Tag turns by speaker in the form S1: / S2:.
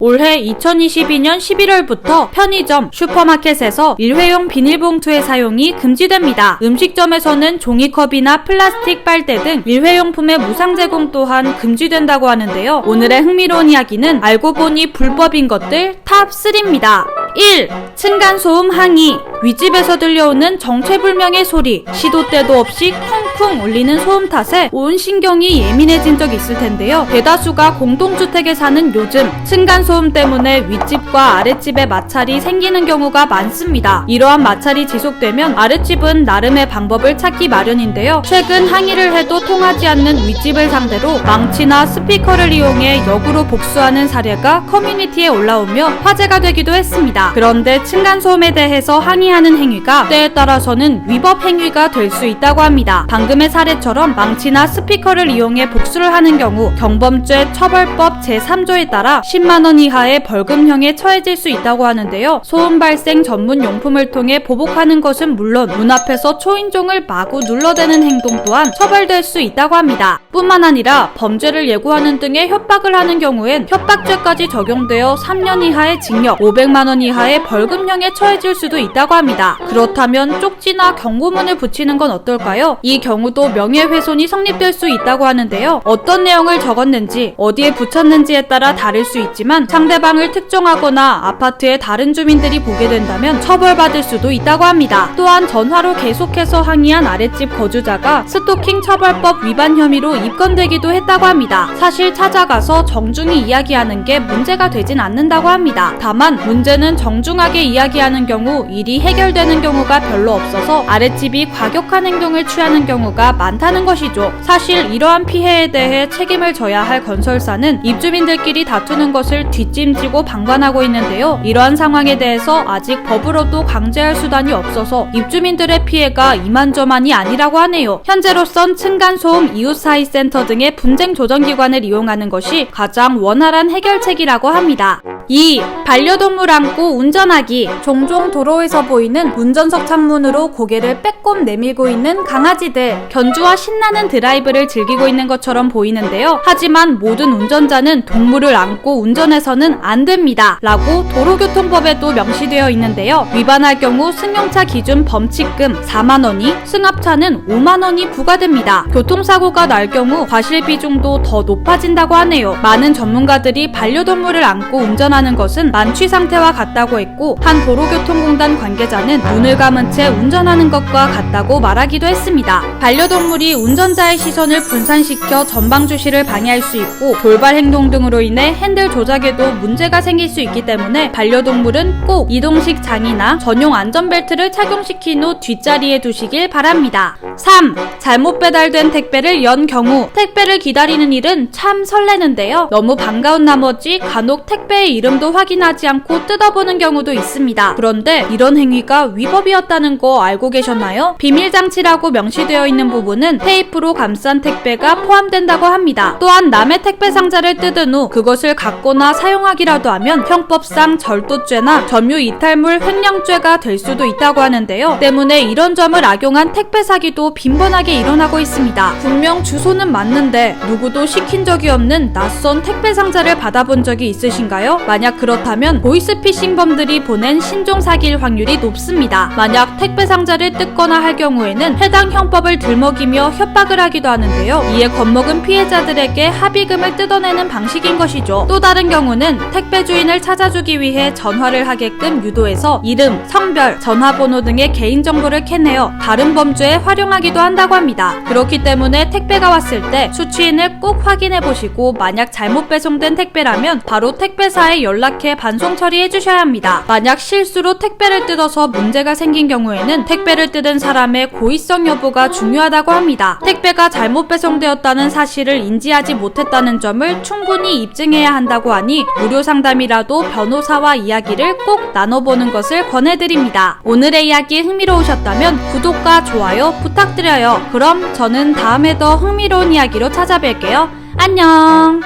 S1: 올해 2022년 11월부터 편의점, 슈퍼마켓에서 일회용 비닐봉투의 사용이 금지됩니다. 음식점에서는 종이컵이나 플라스틱 빨대 등 일회용품의 무상 제공 또한 금지된다고 하는데요. 오늘의 흥미로운 이야기는 알고 보니 불법인 것들 탑3입니다. 1. 층간소음 항의. 윗집에서 들려오는 정체불명의 소리, 시도 때도 없이 쿵쿵 울리는 소음 탓에 온 신경이 예민해진 적 있을 텐데요. 대다수가 공동주택에 사는 요즘 층간소음 때문에 윗집과 아랫집에 마찰이 생기는 경우가 많습니다. 이러한 마찰이 지속되면 아랫집은 나름의 방법을 찾기 마련인데요. 최근 항의를 해도 통하지 않는 윗집을 상대로 망치나 스피커를 이용해 역으로 복수하는 사례가 커뮤니티에 올라오며 화제가 되기도 했습니다. 그런데 층간소음에 대해서 항의하는 행위가 때에 따라서는 위법 행위가 될 수 있다고 합니다. 방금의 사례처럼 망치나 스피커를 이용해 복수를 하는 경우 경범죄 처벌법 제3조에 따라 10만원 이하의 벌금형에 처해질 수 있다고 하는데요. 소음 발생 전문 용품을 통해 보복하는 것은 물론 문 앞에서 초인종을 마구 눌러대는 행동 또한 처벌될 수 있다고 합니다. 뿐만 아니라 범죄를 예고하는 등의 협박을 하는 경우엔 협박죄까지 적용되어 3년 이하의 징역, 500만원 이하의 벌금형에 처해질 수도 있다고 합니다. 그렇다면 쪽지나 경고문을 붙이는 건 어떨까요? 이 경우도 명예훼손이 성립될 수 있다고 하는데요. 어떤 내용을 적었는지, 어디에 붙였는지에 따라 다를 수 있지만 상대방을 특정하거나 아파트의 다른 주민들이 보게 된다면 처벌받을 수도 있다고 합니다. 또한 전화로 계속해서 항의한 아랫집 거주자가 스토킹 처벌법 위반 혐의로 입건되기도 했다고 합니다. 사실 찾아가서 정중히 이야기하는 게 문제가 되진 않는다고 합니다. 다만 문제는 정중하게 이야기하는 경우 일이 해결되는 경우가 별로 없어서 아랫집이 과격한 행동을 취하는 경우가 많다는 것이죠. 사실 이러한 피해에 대해 책임을 져야 할 건설사는 입주민들끼리 다투는 것을 뒷짐지고 방관하고 있는데요. 이러한 상황에 대해서 아직 법으로도 강제할 수단이 없어서 입주민들의 피해가 이만저만이 아니라고 하네요. 현재로선 층간소음 이웃사이센터 등의 분쟁 조정기관을 이용하는 것이 가장 원활한 해결책이라고 합니다. 2. 반려동물 안고 운전하기. 종종 도로에서 보이는 운전석 창문으로 고개를 빼꼼 내밀고 있는 강아지들. 견주와 신나는 드라이브를 즐기고 있는 것처럼 보이는데요. 하지만 모든 운전자는 동물을 안고 운전해서는 안 됩니다. 라고 도로교통법에도 명시되어 있는데요. 위반할 경우 승용차 기준 범칙금 4만원이, 승합차는 5만원이 부과됩니다. 교통사고가 날 경우 과실 비중도 더 높아진다고 하네요. 많은 전문가들이 반려동물을 안고 운전하는 것은 만취 상태와 같다고 했고, 한 도로교통공단 관계자는 눈을 감은 채 운전하는 것과 같다고 말하기도 했습니다. 반려동물이 운전자의 시선을 분산시켜 전방 주시를 방해할 수 있고 돌발 행동 등으로 인해 핸들 조작에도 문제가 생길 수 있기 때문에 반려동물은 꼭 이동식 장이나 전용 안전벨트를 착용시킨 후 뒷자리에 두시길 바랍니다. 3. 잘못 배달된 택배를 연 경우. 택배를 기다리는 일은 참 설레는데요. 너무 반가운 나머지 간혹 택배의 이름도 확인하지 않고 뜯어보는 경우도 있습니다. 그런데 이런 행위가 위법이었다는 거 알고 계셨나요? 비밀장치라고 명시되어 있는 부분은 테이프로 감싼 택배가 포함된다고 합니다. 또한 남의 택배 상자를 뜯은 후 그것을 갖거나 사용하기라도 하면 형법상 절도죄나 점유이탈물 횡령죄가 될 수도 있다고 하는데요. 때문에 이런 점을 악용한 택배 사기도 빈번하게 일어나고 있습니다. 분명 주소는 맞는데 누구도 시킨 적이 없는 낯선 택배 상자를 받아본 적이 있으신가요? 만약 그렇다면 보이스피싱범들이 보낸 신종 사기일 확률이 높습니다. 만약 택배 상자를 뜯거나 할 경우에는 해당 형법을 들먹이며 협박을 하기도 하는데요. 이에 겁먹은 피해자들에게 합의금을 뜯어내는 방식인 것이죠. 또 다른 경우는 택배 주인을 찾아주기 위해 전화를 하게끔 유도해서 이름, 성별, 전화번호 등의 개인정보를 캐내어 다른 범죄에 활용하기도 한다고 합니다. 그렇기 때문에 택배가 왔을 때 수취인을 꼭 확인해보시고 만약 잘못 배송된 택배라면 바로 택배사에 연락해 반송 처리해 주셔야 합니다. 만약 실수로 택배를 뜯어서 문제가 생긴 경우에는 택배를 뜯은 사람의 고의성 여부가 중요하다고 합니다. 택배가 잘못 배송되었다는 사실을 인지하지 못했다는 점을 충분히 입증해야 한다고 하니 무료 상담이라도 변호사와 이야기를 꼭 나눠보는 것을 권해드립니다. 오늘의 이야기 흥미로우셨다면 구독과 좋아요 부탁드려요. 그럼 저는 다음에 더 흥미로운 이야기로 찾아뵐게요. 안녕.